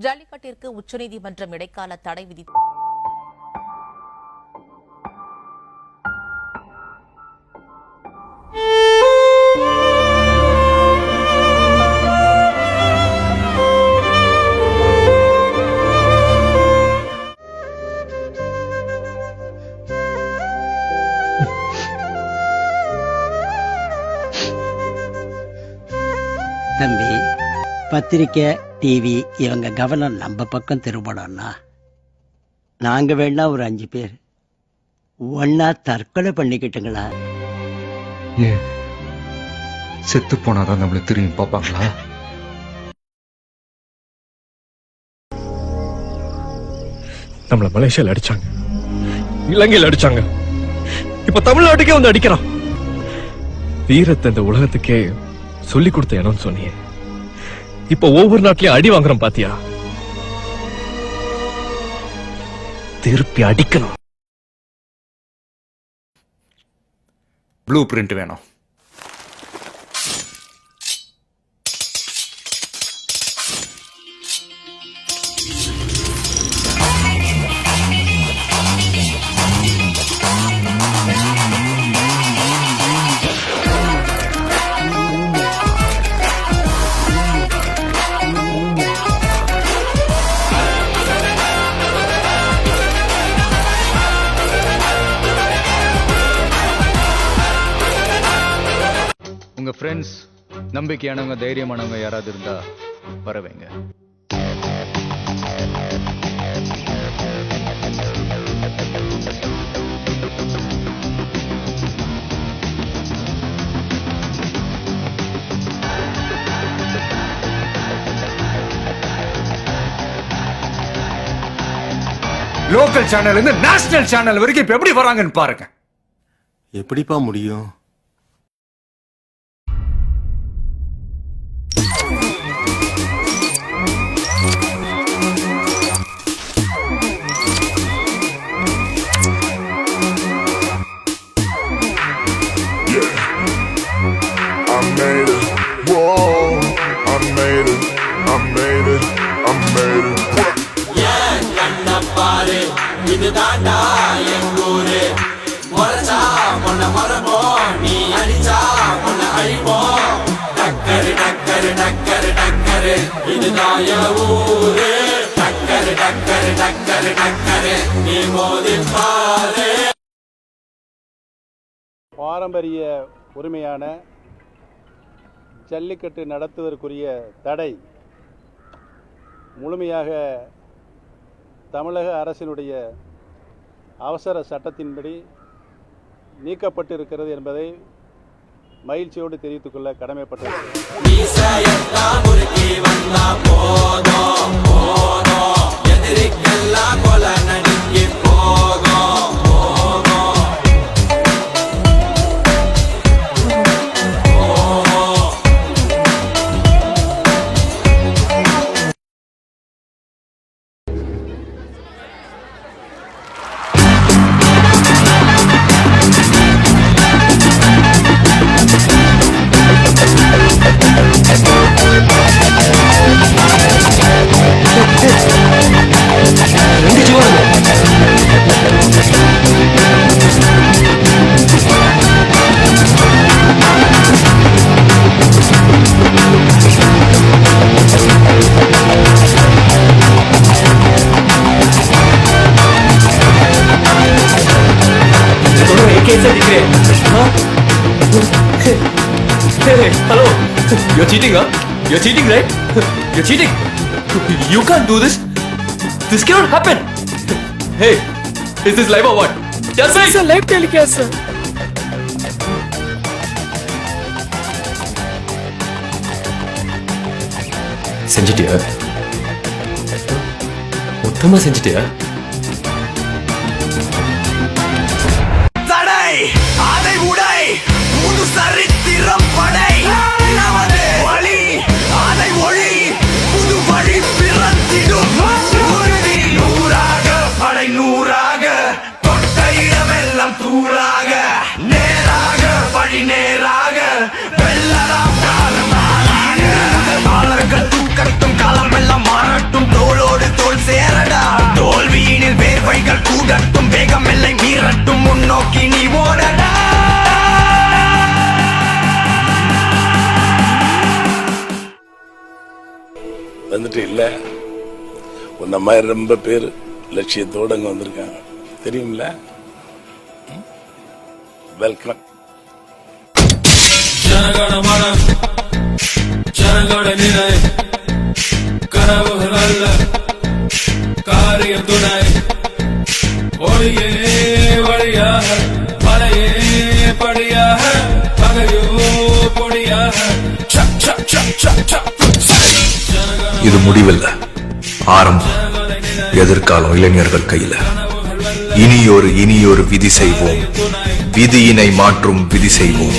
ஜல்லிக்கட்டிற்கு உச்சநீதிமன்றம் இடைக்கால தடை விதித்து தம்பி, பத்திரிக்கை டிவி இவங்க கவனம் நம்ம பக்கம் திரும்பணும்னா நாங்க வேணா ஒரு 5 பேர் ஒன்னா தற்கொலை பண்ணிக்கிட்டுங்களா? ஏன் செத்து போனாதான் நம்மள திரும்பி பார்ப்பாங்களா? நம்மள மலேசியால அடிச்சாங்க, இலங்கையில் அடிச்சாங்க, இப்ப தமிழ்நாட்டுக்கே வந்து அடிக்கிறான். வீரத்தை இந்த உலகத்துக்கே சொல்லி கொடுத்த இடம்னு சொன்னியே, இப்ப ஒவ்வொரு நாட்டிலயும் அடி வாங்குறோம் பாத்தியா? திருப்பி அடிக்கணும். ப்ளூ பிரிண்ட் வேணும். உங்க ஃப்ரெண்ட்ஸ் நம்பிக்கையானவங்க தைரியமானவங்க யாராவது இருந்தா வர வைங்க. லோக்கல் சேனல் இருந்து நேஷனல் சேனல் வரைக்கும் இப்ப எப்படி வராங்கன்னு பாருங்க. எப்படிப்பா முடியும்? இதுதாண்டா எங்கூரு, முறைச்சா பொண்ண மரபோம், நீ அடிச்சா பொண்ண அழிப்போம். டக்கரு டக்கரு டக்கரு டக்கரு இதுதான் என் ஊரு. டக்கரு டக்கரு டக்கரு டக்கரு நீ மோதி பாரு. பாரம்பரிய உரிமையான ஜல்லிக்கட்டு நடத்துவதற்குரிய தடை முழுமையாக தமிழக அரசினுடைய அவசர சட்டத்தின்படி நீக்கப்பட்டு இருக்கிறது என்பதை மகிழ்ச்சியோடு தெரிவித்துக் கொள்ள கடமைப்பட்டிருக்கிறேன். Hey, hello. You're cheating, huh? You're cheating, right? You're cheating. You can't do this. This cannot happen. Hey, is this live or what? Just say. It's a live telecast, sir. செஞ்சிட்டியா? மொத்தமா செஞ்சிட்டியா? தடை அதை உடை புது சரித்திரம் படை நமது வழி அதை ஒளி புது வழி பிறந்திடும். உறுதி 100ஆக படை 100ஆக தொட்ட இடமெல்லாம் தூளாக நேராக வழி நேராக வெல்லலாம் காலம் மாறாக. காலர்கள் தூக்கட்டும் களமெல்லாம் மாறட்டும் தோல் தடைகள் கூடட்டும், வேகம் எல்லை மீறட்டும், முன்னோக்கி நீ ஓடடா. வந்துட்டு இல்ல உன்ன மாதிரி ரொம்ப பேர் லட்சியத்தோடு அங்க வந்திருக்காங்க தெரியுமில்ல. வெல்கம். ஜனகணமன ஜனகண நினை கனவுகள் அல்ல காரியம் துணை ஒளியே வழியாக மலையே படியாக பகையோ பொடியாக இது முடிவில்ல, ஆரம்பம். எதிர்காலம் இளைஞர்கள் கையில. இனியொரு விதி செய்வோம், விதியினை மாற்றும் விதி செய்வோம்.